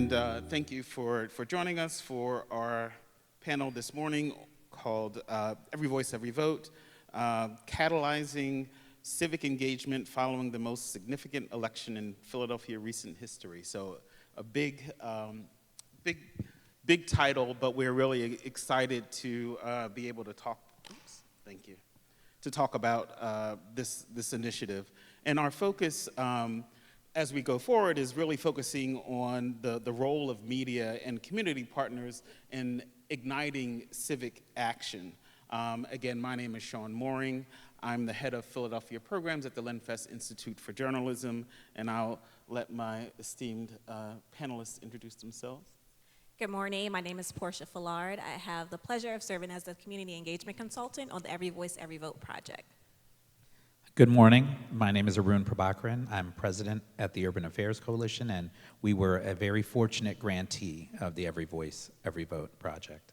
And thank you for joining us for our panel this morning called Every Voice, Every Vote, Catalyzing Civic Engagement Following the Most Significant Election in Philadelphia Recent History. So a big title, but we're really excited to be able to talk, to talk about this initiative. And our focus as we go forward is really focusing on the role of media and community partners in igniting civic action. Again, my name is Sean Mooring. I'm the head of Philadelphia programs at the Lenfest Institute for Journalism, and I'll let my esteemed panelists introduce themselves. Good morning, my name is Portia Fillard. I have the pleasure of serving as the community engagement consultant on the Every Voice, Every Vote project. Good morning. My name is Arun Prabhakaran. I'm president at the Urban Affairs Coalition, and we were a very fortunate grantee of the Every Voice, Every Vote project.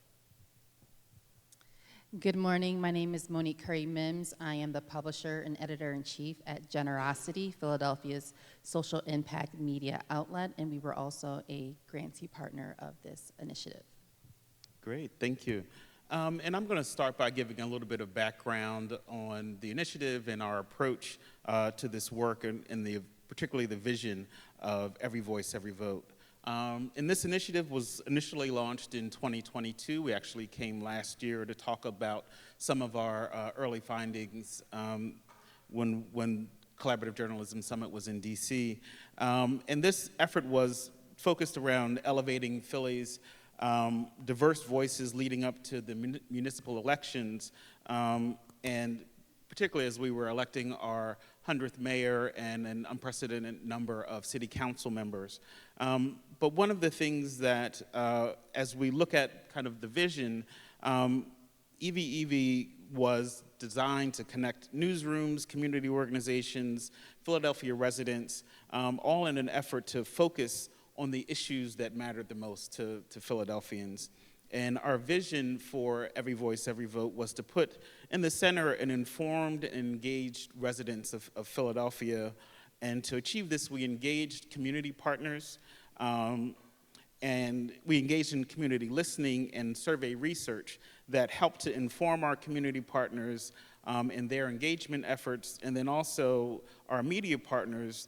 Good morning. My name is Monique Curry-Mims. I am the publisher and editor-in-chief at Generosity, Philadelphia's social impact media outlet, and we were also a grantee partner of this initiative. Great, thank you. And I'm going to start by giving a little bit of background on the initiative and our approach to this work and particularly the vision of Every Voice, Every Vote. And this initiative was initially launched in 2022. We actually came last year to talk about some of our early findings when Collaborative Journalism Summit was in DC. And this effort was focused around elevating Philly's diverse voices leading up to the municipal elections, and particularly as we were electing our 100th mayor and an unprecedented number of city council members. But one of the things that, as we look at kind of the vision, EVEV was designed to connect newsrooms, community organizations, Philadelphia residents, all in an effort to focus on the issues that mattered the most to Philadelphians. And our vision for Every Voice, Every Vote was to put in the center an informed and engaged residents of Philadelphia. And to achieve this, we engaged community partners, and we engaged in community listening and survey research that helped to inform our community partners in their engagement efforts, and then also our media partners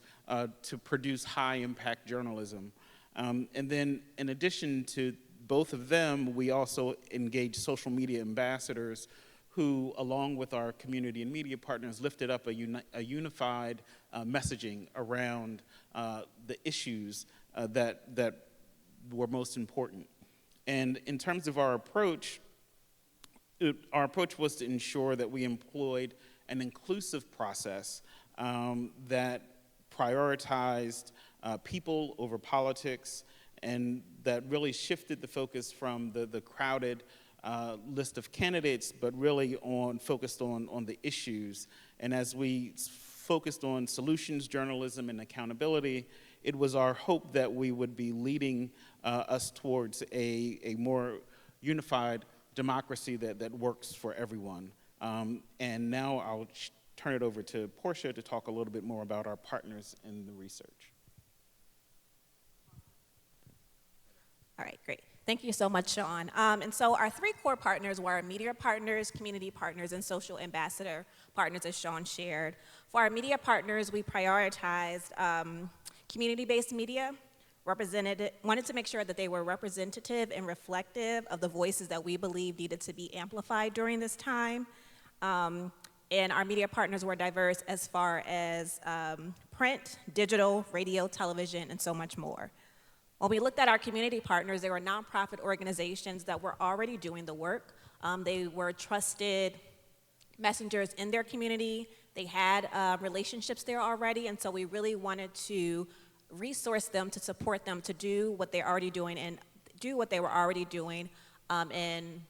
to produce high-impact journalism. And then in addition to both of them, we also engaged social media ambassadors who, along with our community and media partners, lifted up a unified messaging around the issues that were most important. And in terms of our approach was to ensure that we employed an inclusive process that prioritized people over politics, and that really shifted the focus from the crowded list of candidates, but really focused on the issues. And as we focused on solutions journalism and accountability, it was our hope that we would be leading us towards a more unified democracy that works for everyone. And now I'll turn it over to Portia to talk a little bit more about our partners in the research. All right, great. Thank you so much, Sean. And so our three core partners were our media partners, community partners, and social ambassador partners, as Sean shared. For our media partners, we prioritized community-based media, wanted to make sure that they were representative and reflective of the voices that we believe needed to be amplified during this time. And our media partners were diverse as far as print, digital, radio, television, and so much more. When we looked at our community partners, they were nonprofit organizations that were already doing the work. They were trusted messengers in their community. They had relationships there already, and so we really wanted to resource them, to support them, to do what they're already doing and do what they were already doing, and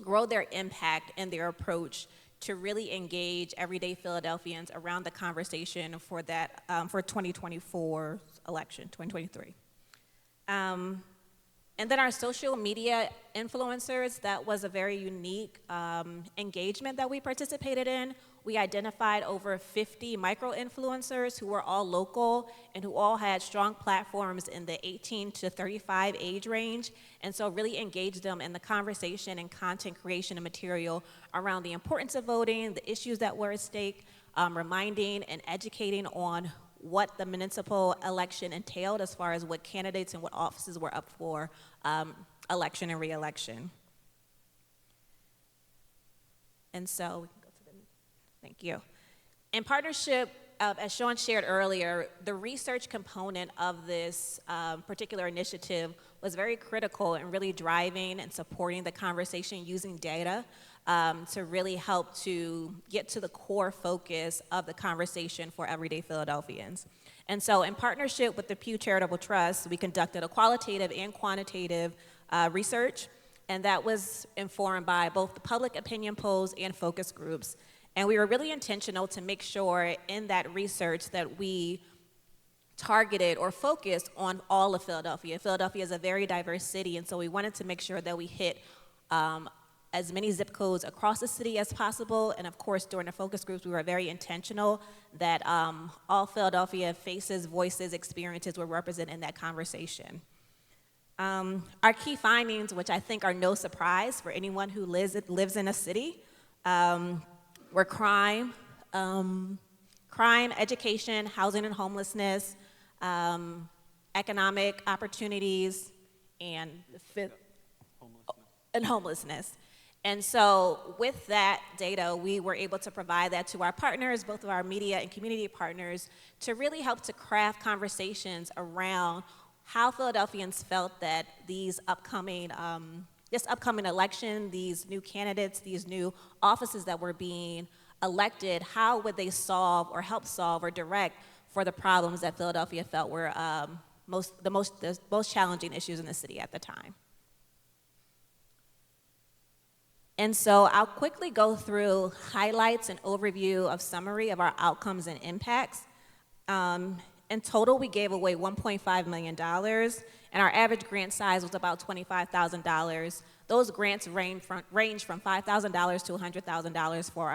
grow their impact and their approach to really engage everyday Philadelphians around the conversation for that for 2024 election, 2023. And then our social media influencers, that was a very unique engagement that we participated in. we identified over 50 micro-influencers who were all local and who all had strong platforms in the 18 to 35 age range, and so really engaged them in the conversation and content creation and material around the importance of voting, the issues that were at stake, reminding and educating on what the municipal election entailed as far as what candidates and what offices were up for election and re-election. And so, we can go to the, thank you. In partnership, as Sean shared earlier, the research component of this particular initiative was very critical in really driving and supporting the conversation using data to really help to get to the core focus of the conversation for everyday Philadelphians. And so in partnership with the Pew Charitable Trust, we conducted a qualitative and quantitative research, and that was informed by both the public opinion polls and focus groups. And we were really intentional to make sure in that research that we targeted or focused on all of Philadelphia. Philadelphia is a very diverse city, and so we wanted to make sure that we hit as many zip codes across the city as possible. And of course, during the focus groups, we were very intentional that all Philadelphia faces, voices, experiences were represented in that conversation. Our key findings, which I think are no surprise for anyone who lives in a city, were crime, education, housing and homelessness, economic opportunities, and homelessness. And so with that data, we were able to provide that to our partners, both of our media and community partners, to really help to craft conversations around how Philadelphians felt that these this upcoming election, these new candidates, these new offices that were being elected, how would they solve or help solve or direct for the problems that Philadelphia felt were the most challenging issues in the city at the time. And so I'll quickly go through highlights and overview of summary of our outcomes and impacts. In total, we gave away $1.5 million, and our average grant size was about $25,000. Those grants range from $5,000 to $100,000 for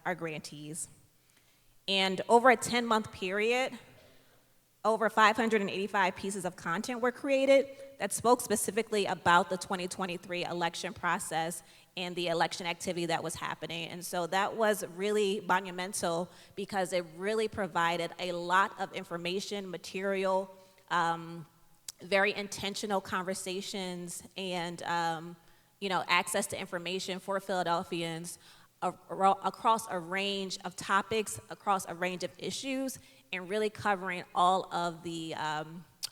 our grantees. And over a 10-month period, over 585 pieces of content were created that spoke specifically about the 2023 election process and the election activity that was happening. And so that was really monumental because it really provided a lot of information, material, very intentional conversations, and access to information for Philadelphians across a range of topics, across a range of issues, and really covering all of the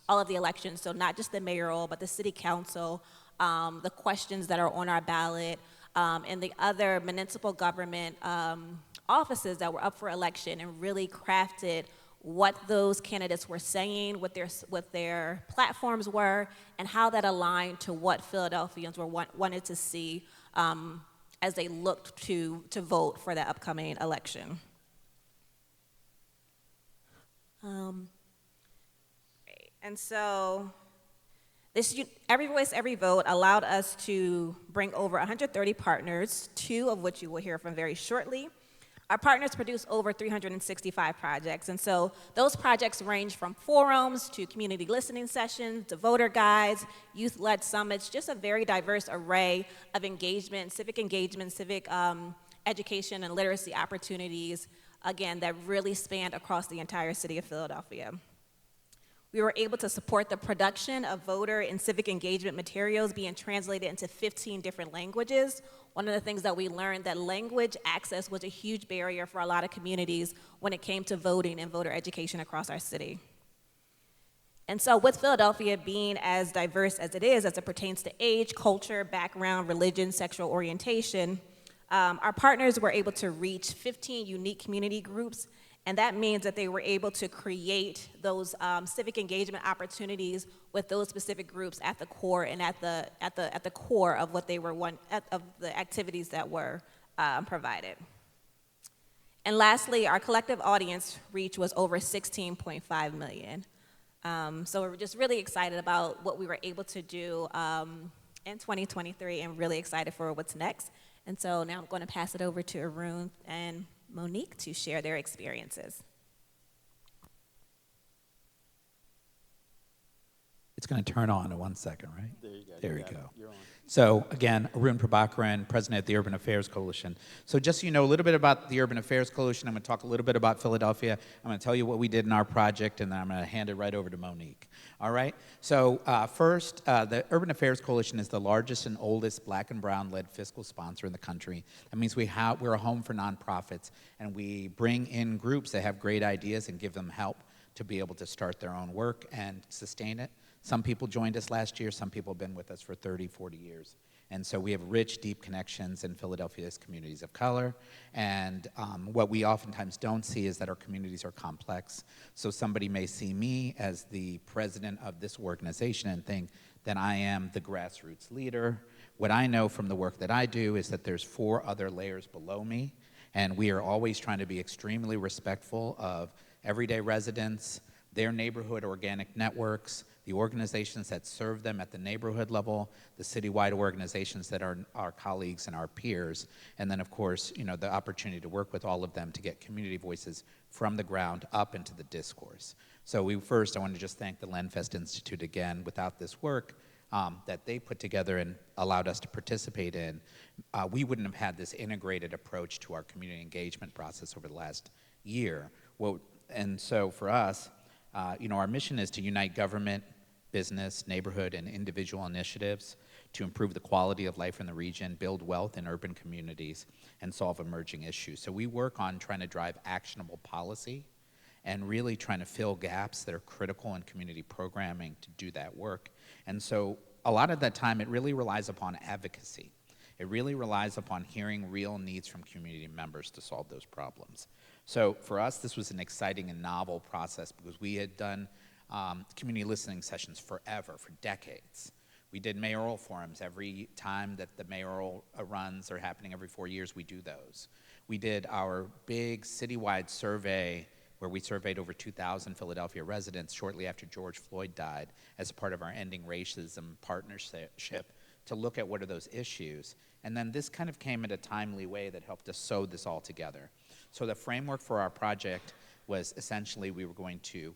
elections. So not just the mayoral, but the city council, the questions that are on our ballot, and the other municipal government offices that were up for election, and really crafted what those candidates were saying, what their platforms were, and how that aligned to what Philadelphians wanted to see as they looked to vote for the upcoming election. And so this Every Voice, Every Vote allowed us to bring over 130 partners, 2 of which you will hear from very shortly. Our partners produced over 365 projects, and so those projects range from forums to community listening sessions to voter guides, youth-led summits, just a very diverse array of engagement, civic education and literacy opportunities, again, that really spanned across the entire city of Philadelphia. We were able to support the production of voter and civic engagement materials being translated into 15 different languages. One of the things that we learned, that language access was a huge barrier for a lot of communities when it came to voting and voter education across our city. And so with Philadelphia being as diverse as it is as it pertains to age, culture, background, religion, sexual orientation, our partners were able to reach 15 unique community groups, and that means that they were able to create those civic engagement opportunities with those specific groups at the core and at the core of what they were of the activities that were provided. And lastly, our collective audience reach was over 16.5 million. So we're just really excited about what we were able to do in 2023, and really excited for what's next. And so now I'm going to pass it over to Arun and Monique to share their experiences. It's going to turn on in 1 second, right? There you go. There we got it. go. You're on. So again, Arun Prabhakaran, President of the Urban Affairs Coalition. So just so you know a little bit about the Urban Affairs Coalition, I'm going to talk a little bit about Philadelphia. I'm going to tell you what we did in our project, and then I'm going to hand it right over to Monique. All right? So first, the Urban Affairs Coalition is the largest and oldest black and brown-led fiscal sponsor in the country. That means we're a home for nonprofits, and we bring in groups that have great ideas and give them help to be able to start their own work and sustain it. Some people joined us last year. Some people have been with us for 30, 40 years. And so we have rich, deep connections in Philadelphia's communities of color. And what we oftentimes don't see is that our communities are complex. So somebody may see me as the president of this organization and think that I am the grassroots leader. What I know from the work that I do is that there's 4 other layers below me. And we are always trying to be extremely respectful of everyday residents, their neighborhood organic networks, the organizations that serve them at the neighborhood level, the citywide organizations that are our colleagues and our peers, and then, of course, the opportunity to work with all of them to get community voices from the ground up into the discourse. So I want to just thank the Lenfest Institute again. Without this work that they put together and allowed us to participate in, we wouldn't have had this integrated approach to our community engagement process over the last year. And so for us, our mission is to unite government, business, neighborhood, and individual initiatives to improve the quality of life in the region, build wealth in urban communities, and solve emerging issues. So we work on trying to drive actionable policy and really trying to fill gaps that are critical in community programming to do that work. And so a lot of that time, it really relies upon advocacy. It really relies upon hearing real needs from community members to solve those problems. So for us, this was an exciting and novel process because we had done community listening sessions forever, for decades. We did mayoral forums every time that the mayoral runs are happening every 4 years, we do those. We did our big citywide survey where we surveyed over 2,000 Philadelphia residents shortly after George Floyd died as a part of our Ending Racism partnership to look at what are those issues. And then this kind of came in a timely way that helped us sew this all together. So the framework for our project was essentially we were going to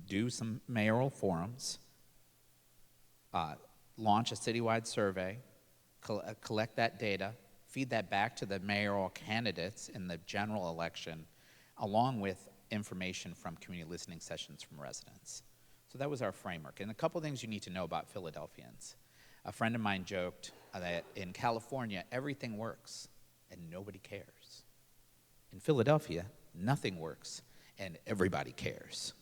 do some mayoral forums, launch a citywide survey, collect that data, feed that back to the mayoral candidates in the general election, along with information from community listening sessions from residents. So that was our framework. And a couple things you need to know about Philadelphians. A friend of mine joked that in California, everything works and nobody cares. In Philadelphia, nothing works and everybody cares.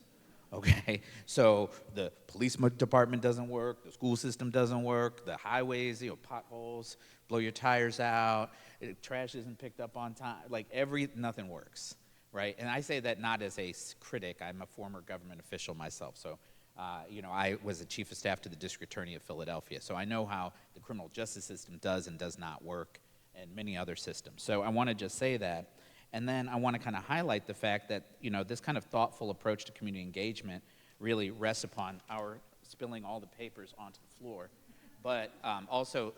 Okay, so the police department doesn't work, the school system doesn't work, the highways, potholes, blow your tires out, trash isn't picked up on time, nothing works, right? And I say that not as a critic. I'm a former government official myself, so I was the chief of staff to the district attorney of Philadelphia, so I know how the criminal justice system does and does not work, and many other systems. So I want to just say that. And then I want to kind of highlight the fact that, this kind of thoughtful approach to community engagement really rests upon our spilling all the papers onto the floor, but also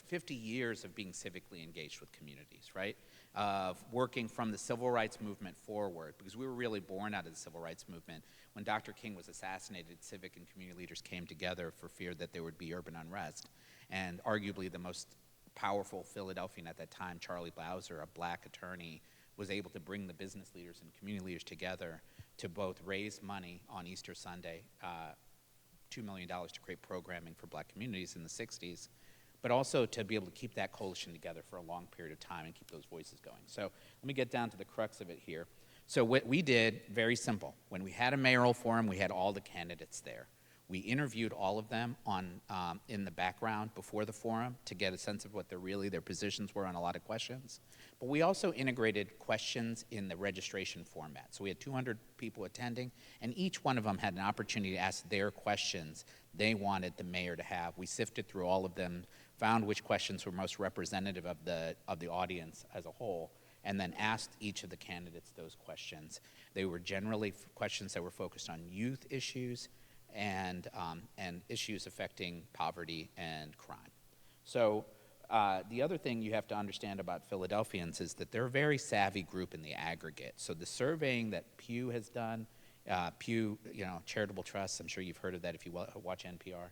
50 years of being civically engaged with communities, right? Of working from the civil rights movement forward, because we were really born out of the civil rights movement. When Dr. King was assassinated, civic and community leaders came together for fear that there would be urban unrest. And arguably the most powerful Philadelphian at that time, Charlie Bowser, a black attorney, was able to bring the business leaders and community leaders together to both raise money on Easter Sunday, $2 million to create programming for black communities in the 60s, but also to be able to keep that coalition together for a long period of time and keep those voices going. So let me get down to the crux of it here. So what we did, very simple. When we had a mayoral forum, we had all the candidates there. We interviewed all of them in the background before the forum to get a sense of what their positions were on a lot of questions. But we also integrated questions in the registration format. So we had 200 people attending, and each one of them had an opportunity to ask their questions they wanted the mayor to have. We sifted through all of them, found which questions were most representative of the audience as a whole, and then asked each of the candidates those questions. They were generally questions that were focused on youth issues and issues affecting poverty and crime. So The other thing you have to understand about Philadelphians is that they're a very savvy group in the aggregate. So the surveying that Pew has done, Pew, charitable trusts, I'm sure you've heard of that if you watch NPR.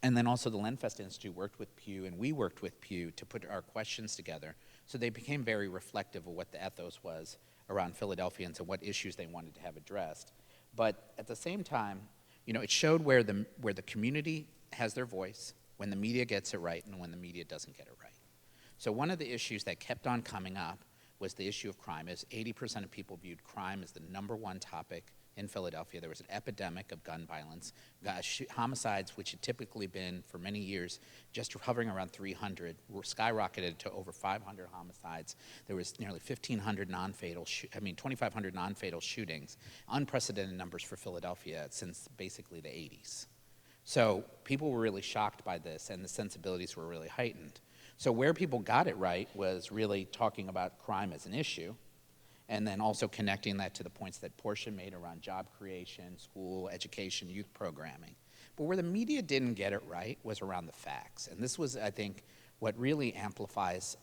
And then also the Lenfest Institute worked with Pew, and we worked with Pew to put our questions together. So they became very reflective of what the ethos was around Philadelphians and what issues they wanted to have addressed. But at the same time, it showed where the community has their voice, when the media gets it right, and when the media doesn't get it right. So one of the issues that kept on coming up was the issue of crime. As 80% of people viewed crime as the #1 topic in Philadelphia. There was an epidemic of gun violence. Homicides, which had typically been for many years just hovering around 300, were skyrocketed to over 500 homicides. There was nearly 2,500 non-fatal shootings, unprecedented numbers for Philadelphia since basically the 80s. So people were really shocked by this, and the sensibilities were really heightened. So where people got it right was really talking about crime as an issue, and then also connecting that to the points that Portia made around job creation, school, education, youth programming. But where the media didn't get it right was around the facts. And this was, I think, what really amplifies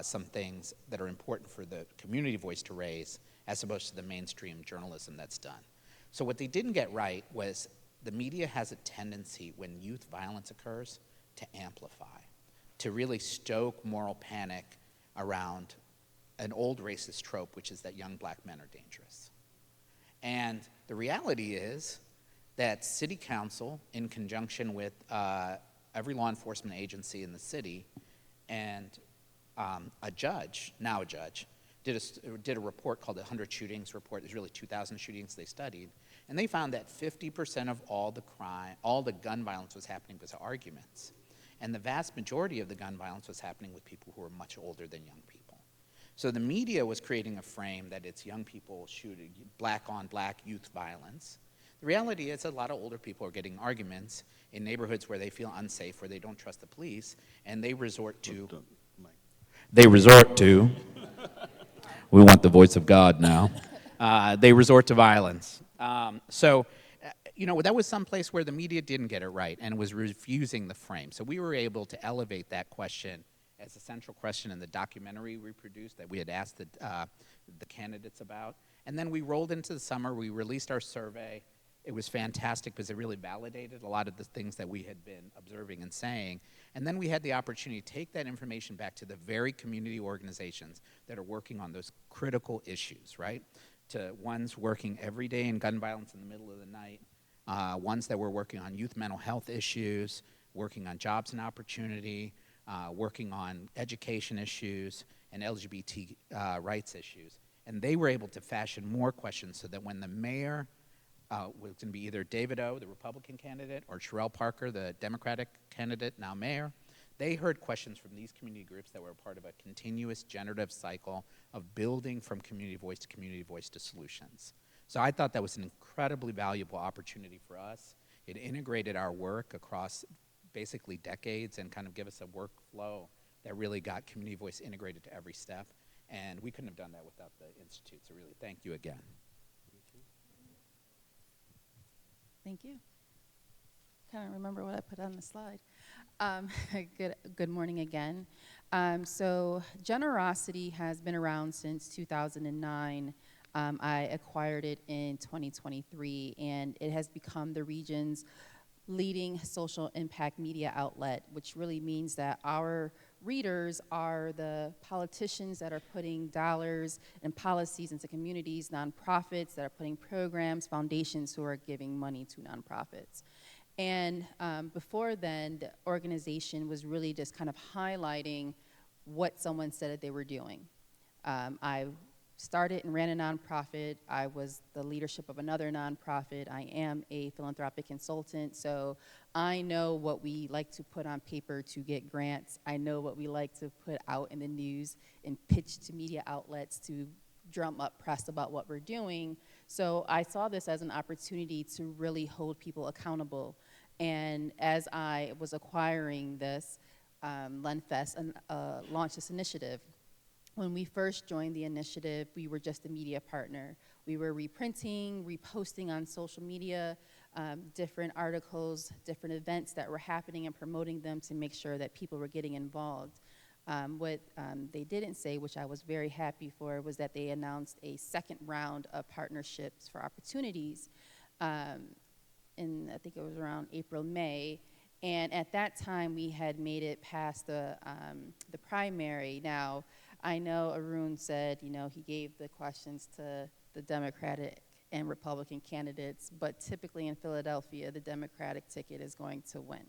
some things that are important for the community voice to raise as opposed to the mainstream journalism that's done. So what they didn't get right was the media has a tendency when youth violence occurs to amplify, to really stoke moral panic around an old racist trope, which is that young black men are dangerous. And the reality is that city council, in conjunction with every law enforcement agency in the city, and a judge, did a report called the 100 Shootings Report. There's really 2,000 shootings they studied. And they found that 50% of all the gun violence was happening because of arguments. And the vast majority of the gun violence was happening with people who were much older than young people. So the media was creating a frame that it's young people shooting, black-on-black youth violence. The reality is a lot of older people are getting arguments in neighborhoods where they feel unsafe, where they don't trust the police, and they resort to, we want the voice of God now. They resort to violence. That was some place where the media didn't get it right and was refusing the frame. So we were able to elevate that question as a central question in the documentary we produced that we had asked the candidates about. And then we rolled into the summer, we released our survey. It was fantastic because it really validated a lot of the things that we had been observing and saying. And then we had the opportunity to take that information back to the very community organizations that are working on those critical issues, right? To ones working every day in gun violence in the middle of the night, ones that were working on youth mental health issues, working on jobs and opportunity, working on education issues and LGBT rights issues. And they were able to fashion more questions so that when the mayor was going to be either David O., the Republican candidate, or Sherelle Parker, the Democratic candidate, now mayor, they heard questions from these community groups that were a part of a continuous generative cycle of building from community voice to solutions. So I thought that was an incredibly valuable opportunity for us. It integrated our work across basically decades and kind of give us a workflow that really got community voice integrated to every step. And we couldn't have done that without the Institute. So really, thank you again. Thank you. Can't remember what I put on the slide. Good morning again. So Generosity has been around since 2009. I acquired it in 2023, and it has become the region's leading social impact media outlet, which really means that our readers are the politicians that are putting dollars and policies into communities, nonprofits that are putting programs, foundations who are giving money to nonprofits. And before then, the organization was really just kind of highlighting what someone said that they were doing. I started and ran a nonprofit. I was the leadership of another nonprofit. I am a philanthropic consultant, so I know what we like to put on paper to get grants. I know what we like to put out in the news and pitch to media outlets to drum up press about what we're doing. So I saw this as an opportunity to really hold people accountable. And as I was acquiring this, Lenfest launched this initiative. When we first joined the initiative, we were just a media partner. We were reprinting, reposting on social media, different articles, different events that were happening and promoting them to make sure that people were getting involved. What they didn't say, which I was very happy for, was that they announced a second round of partnerships for opportunities in, I think it was around April, May. And at that time, we had made it past the primary. Now, I know Arun said, you know, he gave the questions to the Democratic and Republican candidates, but typically in Philadelphia, the Democratic ticket is going to win.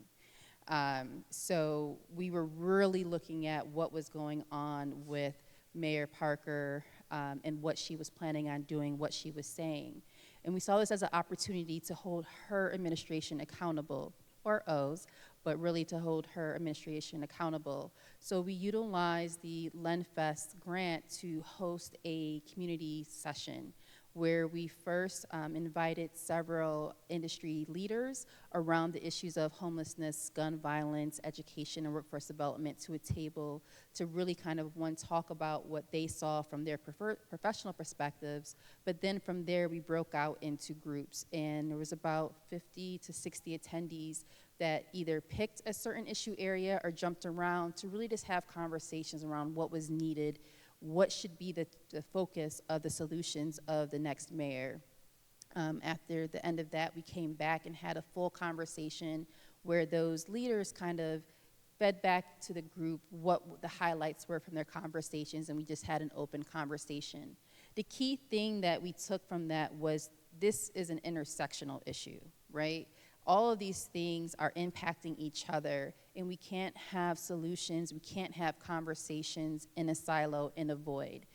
So we were really looking at what was going on with Mayor Parker and what she was planning on doing, what she was saying. And we saw this as an opportunity to hold her administration accountable, or O's, but really to hold her administration accountable. So we utilized the LendFest grant to host a community session where we first invited several industry leaders around the issues of homelessness, gun violence, education, and workforce development to a table to really kind of, one, talk about what they saw from their professional perspectives, but then from there we broke out into groups, and there was about 50 to 60 attendees that either picked a certain issue area or jumped around to really just have conversations around what was needed, what should be the focus of the solutions of the next mayor. After the end of that, we came back and had a full conversation where those leaders kind of fed back to the group what the highlights were from their conversations, and we just had an open conversation. The key thing that we took from that was this is an intersectional issue, right? All of these things are impacting each other, and we can't have solutions, we can't have conversations in a silo, in a void.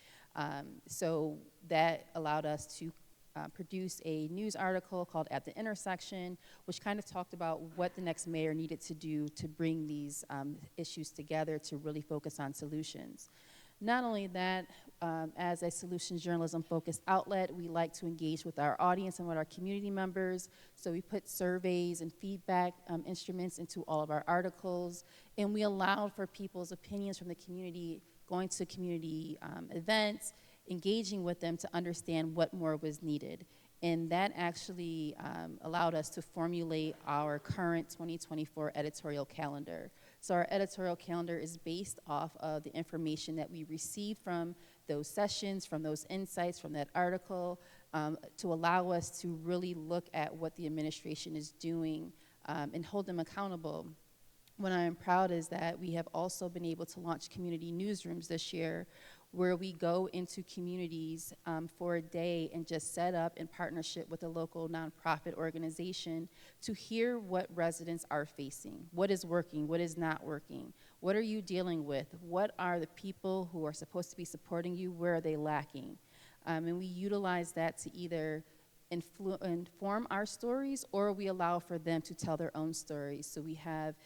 So that allowed us to produce a news article called At the Intersection, which kind of talked about what the next mayor needed to do to bring these issues together to really focus on solutions. Not only that, as a solutions journalism focused outlet, we like to engage with our audience and with our community members. So we put surveys and feedback instruments into all of our articles, and we allowed for people's opinions from the community, going to community events, engaging with them to understand what more was needed. And that actually allowed us to formulate our current 2024 editorial calendar. So our editorial calendar is based off of the information that we received from those sessions, from those insights, from that article, to allow us to really look at what the administration is doing and hold them accountable. What I am proud is that we have also been able to launch community newsrooms this year, where we go into communities for a day and just set up in partnership with a local nonprofit organization to hear what residents are facing, what is working, what is not working, what are you dealing with, what are the people who are supposed to be supporting you, where are they lacking? And we utilize that to either inform our stories, or we allow for them to tell their own stories. So we have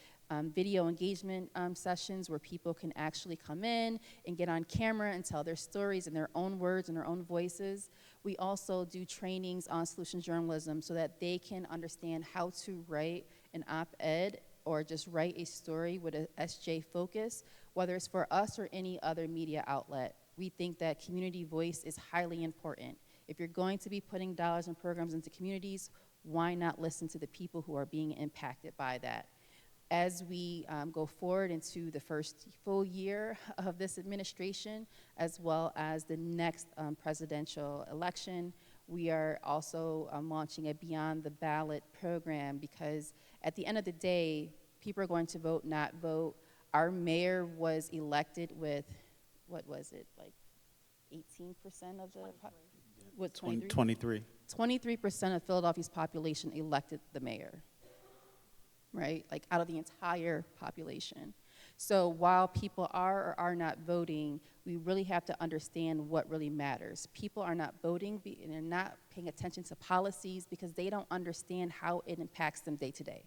video engagement sessions where people can actually come in and get on camera and tell their stories in their own words and their own voices. We also do trainings on solutions journalism so that they can understand how to write an op-ed or just write a story with a SJ focus, whether it's for us or any other media outlet. We think that community voice is highly important. If you're going to be putting dollars and programs into communities, why not listen to the people who are being impacted by that? As we go forward into the first full year of this administration, as well as the next presidential election, we are also launching a Beyond the Ballot program, because at the end of the day, people are going to vote, not vote. Our mayor was elected with, what was it, like 18% of the, what, 23? 23% of Philadelphia's population elected the mayor. Right, like out of the entire population. So while people are or are not voting, we really have to understand what really matters. People are not voting and they're not paying attention to policies because they don't understand how it impacts them day to day.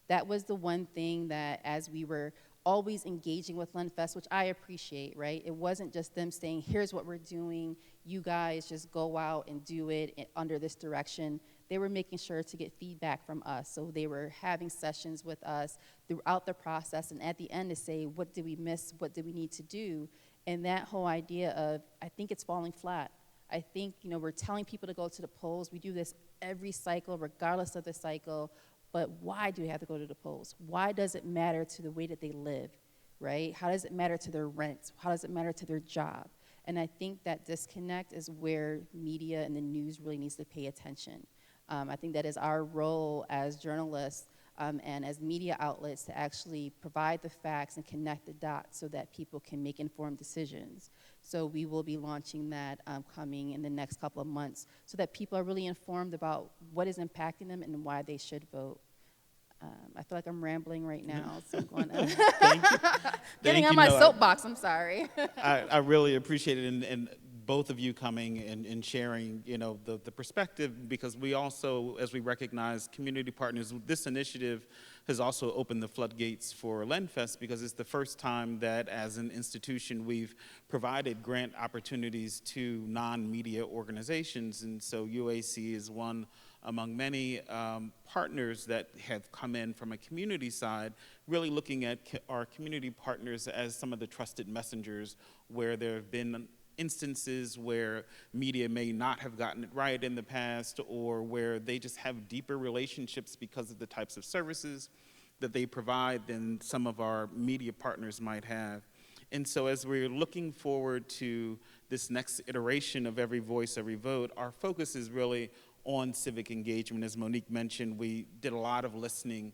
That was the one thing that, as we were always engaging with LendFest, which I appreciate, right? It wasn't just them saying, here's what we're doing, you guys just go out and do it under this direction. They were making sure to get feedback from us. So they were having sessions with us throughout the process, and at the end to say, what did we miss, what do we need to do? And that whole idea of, I think it's falling flat. I think, we're telling people to go to the polls. We do this every cycle, regardless of the cycle. But why do we have to go to the polls? Why does it matter to the way that they live, right? How does it matter to their rent? How does it matter to their job? And I think that disconnect is where media and the news really needs to pay attention. I think that is our role as journalists and as media outlets to actually provide the facts and connect the dots so that people can make informed decisions. So we will be launching that coming in the next couple of months so that people are really informed about what is impacting them and why they should vote. I feel like I'm rambling right now, so I'm going to getting on my soapbox. I'm sorry. I really appreciate it, and both of you coming and sharing, the perspective, because we also, as we recognize community partners, this initiative has also opened the floodgates for LendFest, because it's the first time that as an institution we've provided grant opportunities to non-media organizations, and so UAC is one among many partners that have come in from a community side, really looking at our community partners as some of the trusted messengers where there have been instances where media may not have gotten it right in the past, or where they just have deeper relationships because of the types of services that they provide than some of our media partners might have. And so as we're looking forward to this next iteration of Every Voice, Every Vote, our focus is really on civic engagement. As Monique mentioned, we did a lot of listening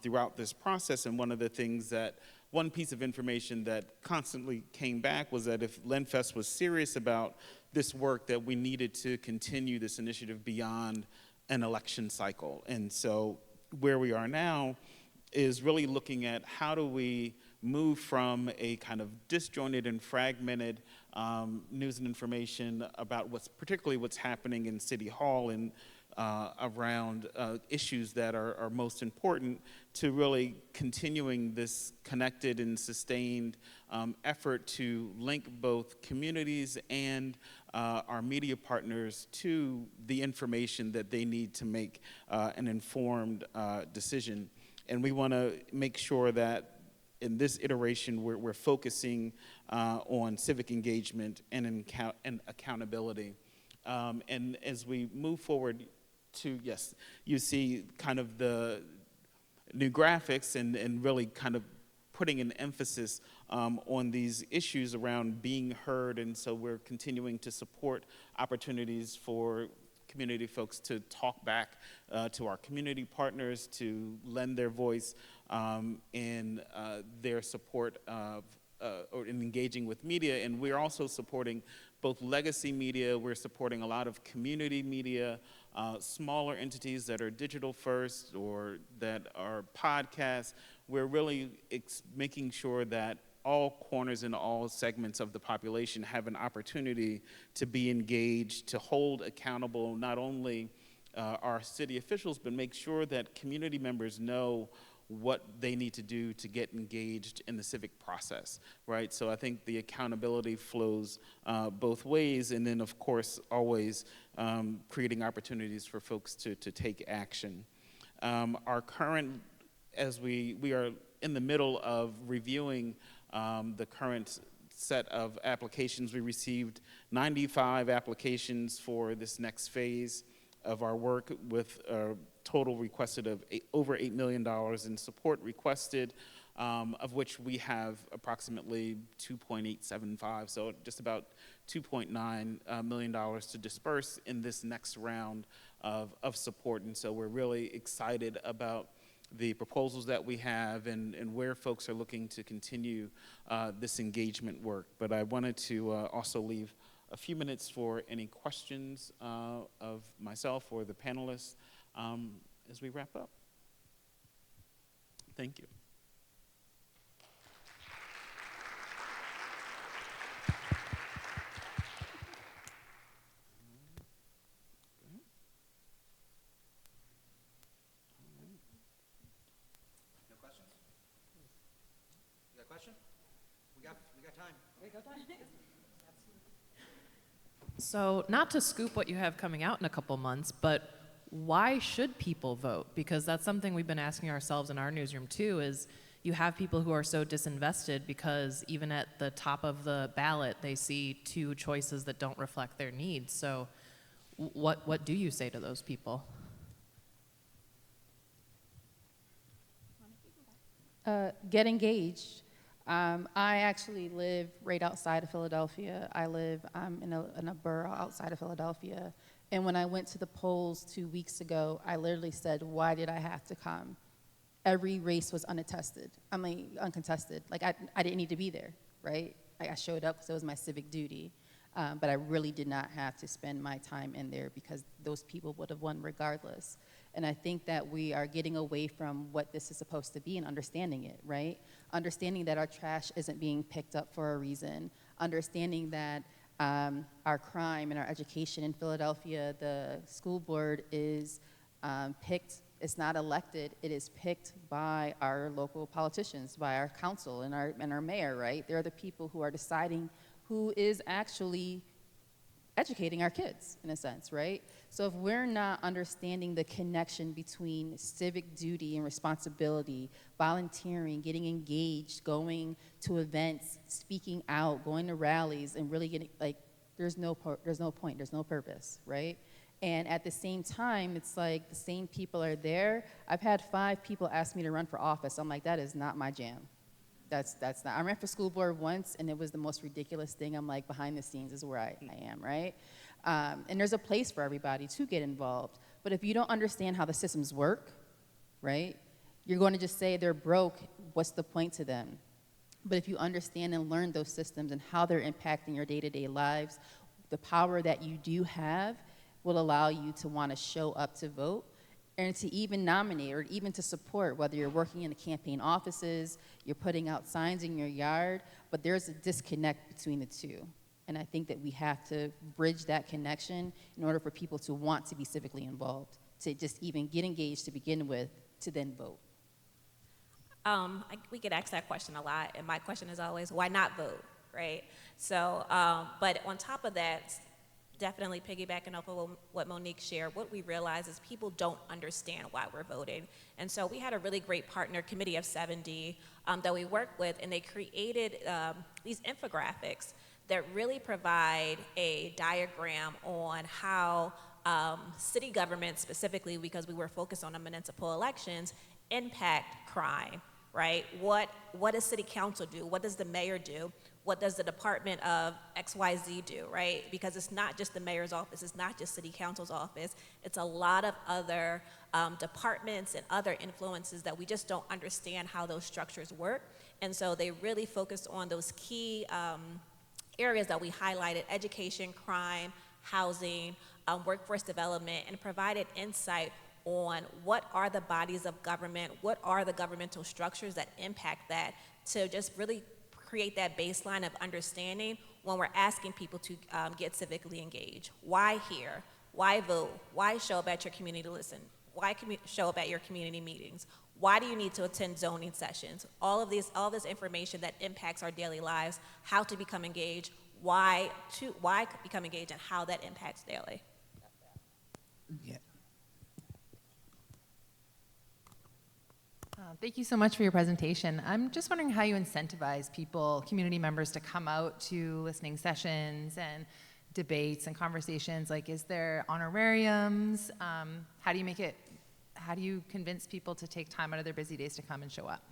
throughout this process, and one piece of information that constantly came back was that if LendFest was serious about this work, that we needed to continue this initiative beyond an election cycle. And so where we are now is really looking at how do we move from a kind of disjointed and fragmented news and information about particularly what's happening in City Hall and around issues that are most important, to really continuing this connected and sustained effort to link both communities and our media partners to the information that they need to make an informed decision. And we want to make sure that in this iteration we're focusing on civic engagement and accountability. And as we move forward to, yes, you see kind of the new graphics and really kind of putting an emphasis on these issues around being heard. And so we're continuing to support opportunities for community folks to talk back to our community partners, to lend their voice in their support of or in engaging with media. And we're also supporting both legacy media, we're supporting a lot of community media, smaller entities that are digital first or that are podcasts. We're really making sure that all corners and all segments of the population have an opportunity to be engaged, to hold accountable not only our city officials, but make sure that community members know what they need to do to get engaged in the civic process, right? So I think the accountability flows both ways, and then of course always creating opportunities for folks to take action. Our current, as we are in the middle of reviewing the current set of applications. We received 95 applications for this next phase of our work, with a total requested of over $8 million in support requested, of which we have approximately 2.875, so just about $2.9 million to disperse in this next round of support. And so we're really excited about the proposals that we have and where folks are looking to continue this engagement work. But I wanted to also leave a few minutes for any questions of myself or the panelists as we wrap up. Thank you. No questions? You got a question? We got time. We got time. So, not to scoop what you have coming out in a couple months, but why should people vote? Because that's something we've been asking ourselves in our newsroom too, is, you have people who are so disinvested because even at the top of the ballot, they see two choices that don't reflect their needs. So what do you say to those people? Get engaged. I actually live right outside of Philadelphia. I live in a borough outside of Philadelphia. And when I went to the polls 2 weeks ago, I literally said, why did I have to come? Every race was uncontested. Like, I didn't need to be there, right? I showed up because it was my civic duty. But I really did not have to spend my time in there because those people would have won regardless. And I think that we are getting away from what this is supposed to be and understanding it, right? Understanding that our trash isn't being picked up for a reason. Understanding that our crime and our education in Philadelphia, the school board is picked, it's not elected, it is picked by our local politicians, by our council and our mayor, right? They're the people who are deciding who is actually educating our kids, in a sense, right? So if we're not understanding the connection between civic duty and responsibility, volunteering, getting engaged, going to events, speaking out, going to rallies, and really getting, like, there's no point, there's no purpose, right? And at the same time, it's like the same people are there. I've had 5 people ask me to run for office. I'm like, that is not my jam. That's not. I ran for school board once, and it was the most ridiculous thing. I'm like, behind the scenes is where I am, right? And there's a place for everybody to get involved. But if you don't understand how the systems work, right, you're going to just say they're broke. What's the point to them? But if you understand and learn those systems and how they're impacting your day-to-day lives, the power that you do have will allow you to want to show up to vote and to even nominate or even to support, whether you're working in the campaign offices, you're putting out signs in your yard, but there's a disconnect between the two. And I think that we have to bridge that connection in order for people to want to be civically involved, to just even get engaged to begin with, to then vote. We get asked that question a lot, and my question is always, why not vote, right? So, but on top of that, definitely piggybacking off of what Monique shared, what we realize is people don't understand why we're voting. And so we had a really great partner, Committee of 70, that we worked with, and they created these infographics that really provide a diagram on how city government, specifically because we were focused on the municipal elections, impact crime, right? What does city council do? What does the mayor do? What does the Department of XYZ do, right? Because it's not just the mayor's office, it's not just city council's office, it's a lot of other departments and other influences that we just don't understand how those structures work. And so they really focused on those key areas that we highlighted: education, crime, housing, workforce development, and provided insight on what are the bodies of government, what are the governmental structures that impact that, to just really create that baseline of understanding when we're asking people to get civically engaged. Why here? Why vote? Why show up at your community to listen? Why show up at your community meetings? Why do you need to attend zoning sessions? All this information that impacts our daily lives, how to become engaged, why become engaged, and how that impacts daily. Yeah. Thank you so much for your presentation. I'm just wondering how you incentivize people, community members, to come out to listening sessions and debates and conversations. Like, is there honorariums? How do you convince people to take time out of their busy days to come and show up?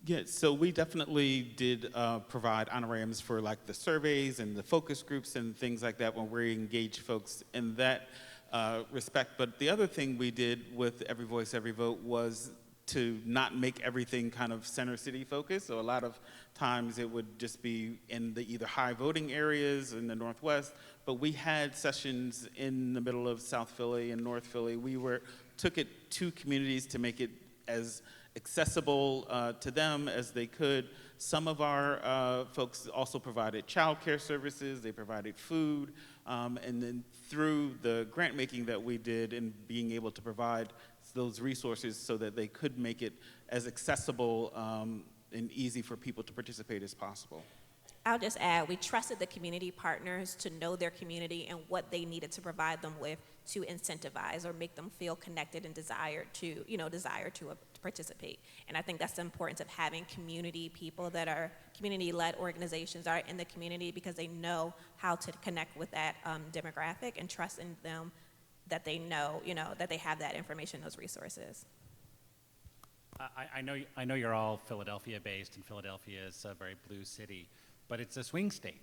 Yeah, so we definitely did provide honorariums for like the surveys and the focus groups and things like that when we engage folks in that respect. But the other thing we did with Every Voice, Every Vote was to not make everything kind of center city focused. So a lot of times it would just be in the either high voting areas in the Northwest, but we had sessions in the middle of South Philly and North Philly. We took it to communities to make it as accessible to them as they could. Some of our folks also provided childcare services, they provided food, and then through the grant making that we did and being able to provide those resources so that they could make it as accessible and easy for people to participate as possible. I'll just add, we trusted the community partners to know their community and what they needed to provide them with to incentivize or make them feel connected and desire to participate. And I think that's the importance of having community people that are community-led organizations are in the community, because they know how to connect with that demographic and trust in them that they know, that they have that information, those resources. I know you're all Philadelphia-based, and Philadelphia is a very blue city, but it's a swing state.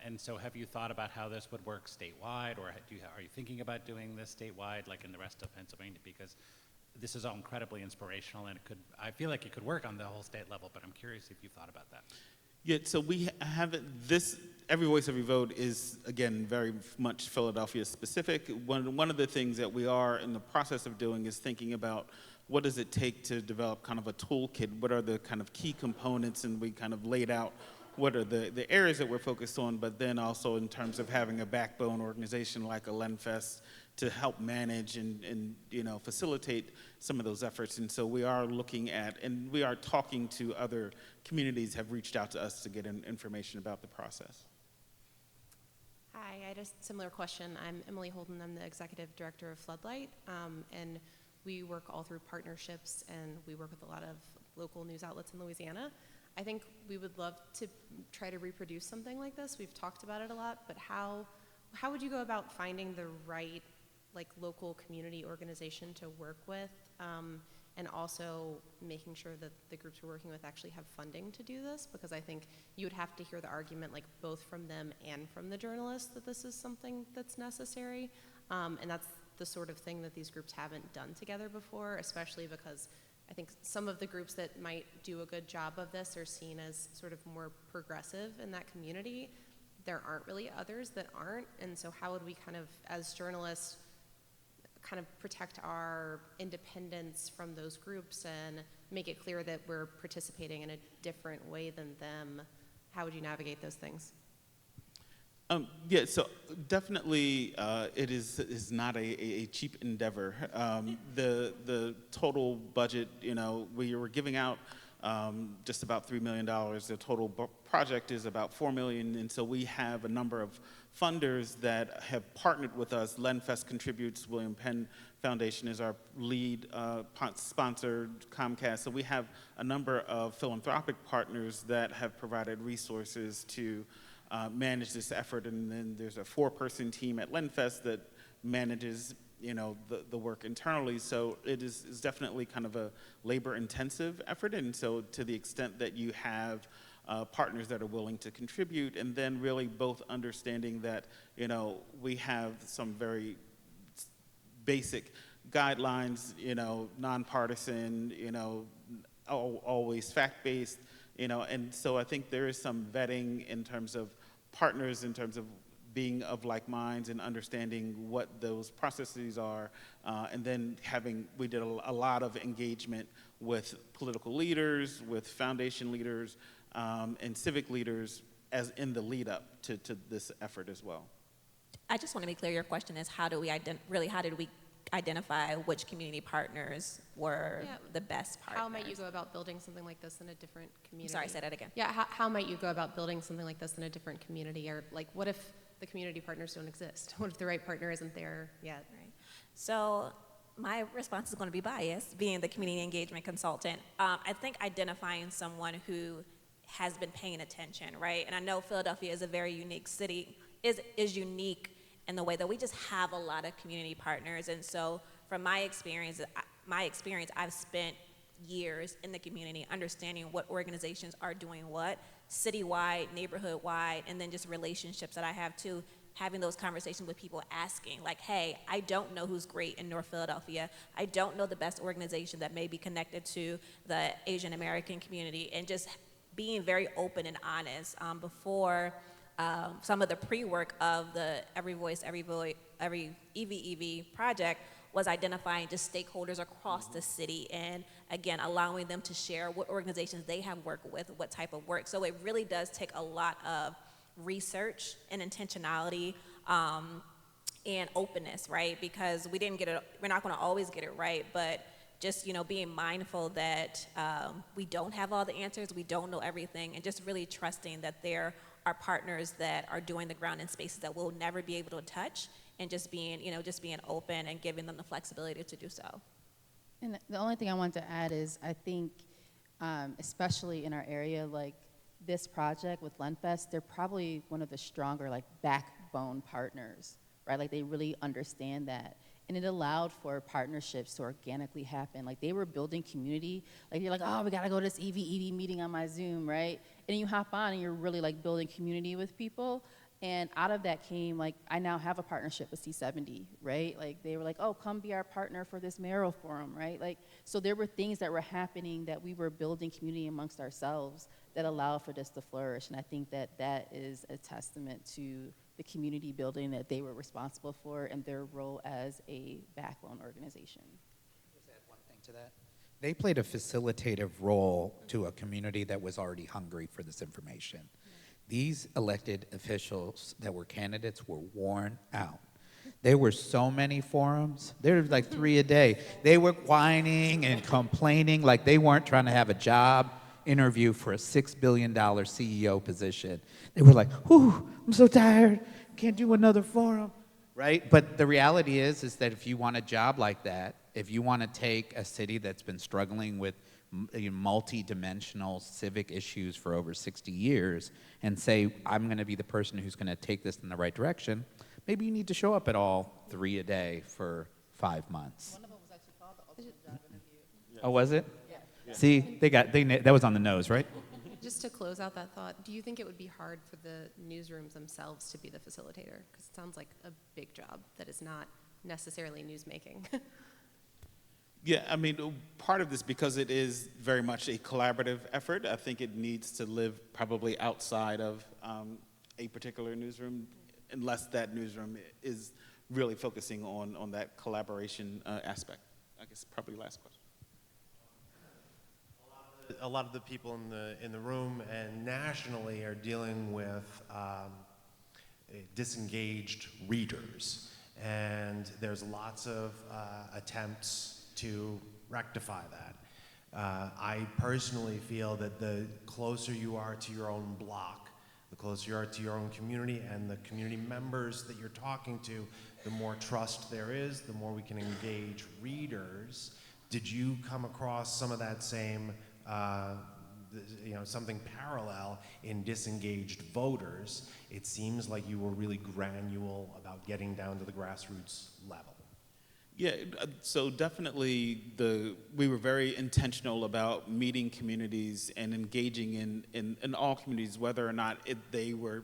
And so have you thought about how this would work statewide, or are you thinking about doing this statewide like in the rest of Pennsylvania? Because this is all incredibly inspirational, and I feel like it could work on the whole state level, but I'm curious if you've thought about that. Yeah, so we haven't, Every Voice, Every Vote is, again, very much Philadelphia specific. One of the things that we are in the process of doing is thinking about what does it take to develop kind of a toolkit, what are the kind of key components, and we kind of laid out what are the areas that we're focused on, but then also in terms of having a backbone organization like a LenFest to help manage and facilitate some of those efforts. And so we are looking at, and we are talking to other communities have reached out to us to get information about the process. Hi, I had a similar question. I'm Emily Holden. I'm the executive director of Floodlight, and we work all through partnerships, and we work with a lot of local news outlets in Louisiana. I think we would love to try to reproduce something like this. We've talked about it a lot, but how would you go about finding the right local community organization to work with, and also making sure that the groups we're working with actually have funding to do this? Because I think you would have to hear the argument both from them and from the journalists that this is something that's necessary, and that's the sort of thing that these groups haven't done together before, especially because I think some of the groups that might do a good job of this are seen as sort of more progressive in that community. There aren't really others that aren't, and so how would we kind of, as journalists, kind of protect our independence from those groups and make it clear that we're participating in a different way than them? How would you navigate those things? Yeah, so definitely it is not a cheap endeavor. The total budget, we were giving out just about $3 million. The total project is about $4 million, and so we have a number of funders that have partnered with us. LenFest contributes. William Penn Foundation is our lead sponsor, Comcast. So we have a number of philanthropic partners that have provided resources to manage this effort, and then there's a 4-person team at LenFest that manages the work internally. So it is definitely kind of a labor-intensive effort, and so to the extent that you have partners that are willing to contribute, and then really both understanding that we have some very basic guidelines, nonpartisan, always fact-based, and so I think there is some vetting in terms of partners, in terms of being of like minds and understanding what those processes are, and then we did a lot of engagement with political leaders, with foundation leaders, and civic leaders as in the lead up to this effort as well. I just want to be clear, your question is how did we identify which community partners were the best partners? How might you go about building something like this in a different community? Sorry, say that again. Yeah, how might you go about building something like this in a different community? Or what if the community partners don't exist? What if the right partner isn't there yet? Right. So my response is going to be biased, being the community engagement consultant. I think identifying someone who has been paying attention, right? And I know Philadelphia is a very unique city, is unique in the way that we just have a lot of community partners. And so from my experience, I've spent years in the community understanding what organizations are doing what, citywide, neighborhood-wide, and then just relationships that I have too, having those conversations with people asking, hey, I don't know who's great in North Philadelphia. I don't know the best organization that may be connected to the Asian American community, and just being very open and honest before some of the pre-work of the Every Voice, Every Vote, Every EVEV project was identifying just stakeholders across the city and, again, allowing them to share what organizations they have worked with, what type of work. So it really does take a lot of research and intentionality and openness, right? Because we're not going to always get it right, but just being mindful that we don't have all the answers, we don't know everything, and just really trusting that there are partners that are doing the ground in spaces that we'll never be able to touch, and just being, just being open and giving them the flexibility to do so. And the only thing I want to add is I think, especially in our area, like this project with LendFest, they're probably one of the stronger like backbone partners, right? Like they really understand that. And it allowed for partnerships to organically happen. Like they were building community. Like you're like, oh, we gotta go to this EVEV meeting on my Zoom, right? And then you hop on and you're really like building community with people. And out of that came, like, I now have a partnership with C70, right? Like, they were like, oh, come be our partner for this mayoral forum, right? Like, so there were things that were happening that we were building community amongst ourselves that allowed for this to flourish. And I think that that is a testament to the community building that they were responsible for and their role as a backbone organization. Just add one thing to that. They played a facilitative role to a community that was already hungry for this information. These elected officials that were candidates were worn out. There were so many forums. There were like 3 a day. They were whining and complaining like they weren't trying to have a job interview for a $6 billion CEO position. They were like, whew, I'm so tired. Can't do another forum, right? But the reality is that if you want a job like that, if you want to take a city that's been struggling with multi-dimensional civic issues for over 60 years and say, I'm going to be the person who's going to take this in the right direction, maybe you need to show up at all 3 a day for 5 months. One of them was actually called the ultimate job interview. Oh, was it? Yeah. See, that was on the nose, right? Just to close out that thought, do you think it would be hard for the newsrooms themselves to be the facilitator? Because it sounds like a big job that is not necessarily newsmaking. Yeah, I mean, part of this, because it is very much a collaborative effort, I think it needs to live probably outside of a particular newsroom, unless that newsroom is really focusing on that collaboration aspect. I guess probably last question. A lot of the people in the room and nationally are dealing with disengaged readers, and there's lots of attempts to rectify that. I personally feel that the closer you are to your own block, the closer you are to your own community and the community members that you're talking to, the more trust there is, the more we can engage readers. Did you come across some of that same, something parallel in disengaged voters? It seems like you were really granular about getting down to the grassroots level. Yeah, so definitely we were very intentional about meeting communities and engaging in all communities, whether or not they were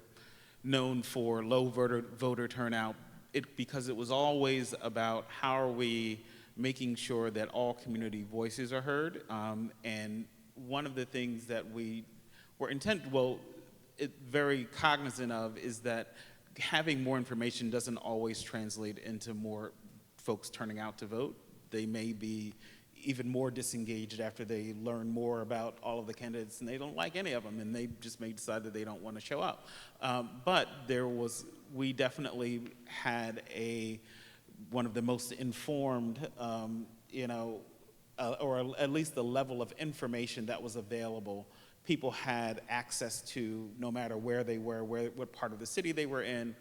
known for low voter turnout, because it was always about how are we making sure that all community voices are heard. And one of the things that we were very cognizant of is that having more information doesn't always translate into more folks turning out to vote. They may be even more disengaged after they learn more about all of the candidates and they don't like any of them and they just may decide that they don't want to show up. But we definitely had one of the most informed, or at least the level of information that was available. People had access to no matter where they were, what part of the city they were in,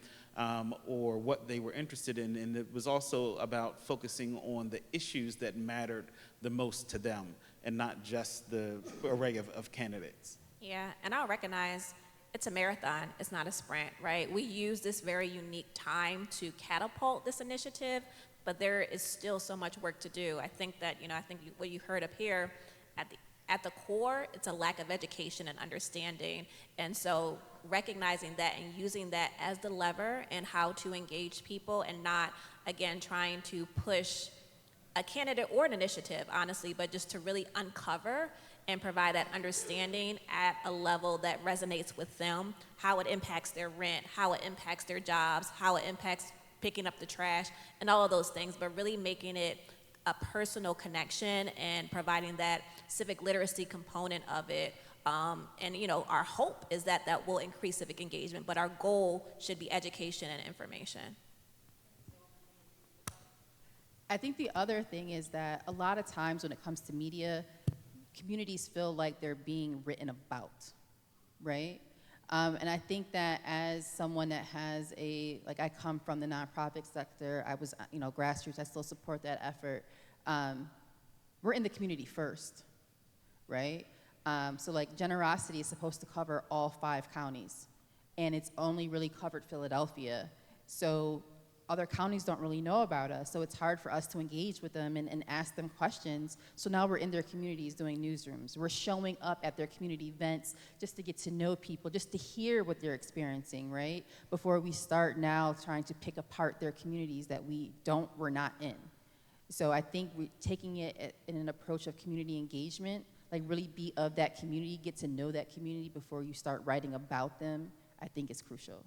or what they were interested in, and it was also about focusing on the issues that mattered the most to them, and not just the array of candidates. Yeah, and I'll recognize it's a marathon, it's not a sprint, right? We use this very unique time to catapult this initiative, but there is still so much work to do. I think that, what you heard up here, at the core, it's a lack of education and understanding. And so recognizing that and using that as the lever and how to engage people and not, again, trying to push a candidate or an initiative, honestly, but just to really uncover and provide that understanding at a level that resonates with them, how it impacts their rent, how it impacts their jobs, how it impacts picking up the trash, and all of those things, but really making it a personal connection and providing that civic literacy component of it. And our hope is that that will increase civic engagement, but our goal should be education and information. I think the other thing is that a lot of times when it comes to media, communities feel like they're being written about, right? And I think that as someone that has like I come from the nonprofit sector, I was, grassroots, I still support that effort. We're in the community first, right? So like generosity is supposed to cover all 5 counties, and it's only really covered Philadelphia. So other counties don't really know about us, so it's hard for us to engage with them and ask them questions. So now we're in their communities doing newsrooms. We're showing up at their community events just to get to know people, just to hear what they're experiencing, right? Before we start now trying to pick apart their communities that we're not in. So I think taking it in an approach of community engagement, like really be of that community, get to know that community before you start writing about them, I think is crucial.